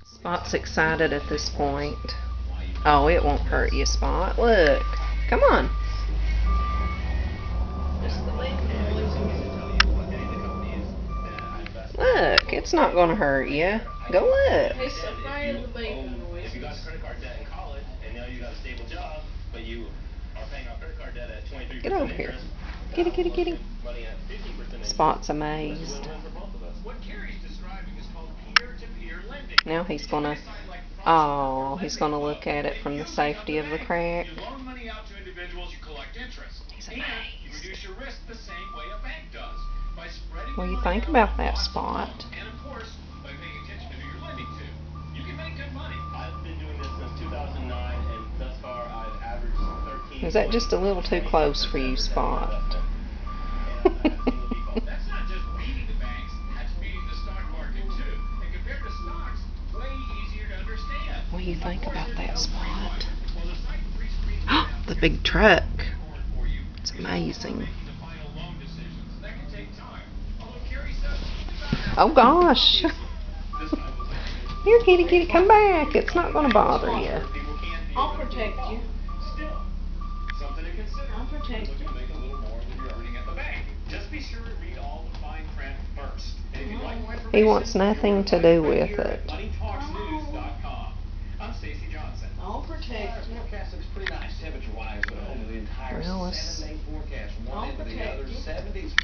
Spot's excited at this point. Oh, it won't hurt you, Spot. Look. Come on. Look, it's not going to hurt you. Go look. He's afraid of the baby noises. If you got credit card debt in college and now you got a stable job, but you are paying off credit card debt at 23% Get over here. Kitty, kitty, kitty. Spot's amazed. What Carrie's describing is called peer-to-peer lending. Now he's gonna, oh, he's gonna look at it from the safety of the crack. You loan money out to individuals, you collect interest. He's And you amazed. reduce your risk the same way a bank does. By spreading What do you your think money out about that, across Spot? the loan. And of course, by paying attention to who you're lending to. You can make good money. I've been doing this since 2009, and thus far I've averaged 13. Is that just a little too close for you, Spot? That's not just beating the banks, that's beating the stock market too. And compared to stocks, way easier to understand. What do you think about that, Spot? The big truck. It's amazing. Oh gosh. Here, kitty, kitty, come back. It's not going to bother you. I'll protect you. Still, something to consider. I'll protect you. Make a little more than you're earning at the bank. Just be sure to read all the fine print first. And if you'd like more information, He wants nothing to do with it. MoneyTalksNews.com. I'm Stacey Johnson. I'll protect you. Forecast looks pretty nice temperature-wise over the entire Well, 7-day forecast. One I'll into the protect other, you. 70s.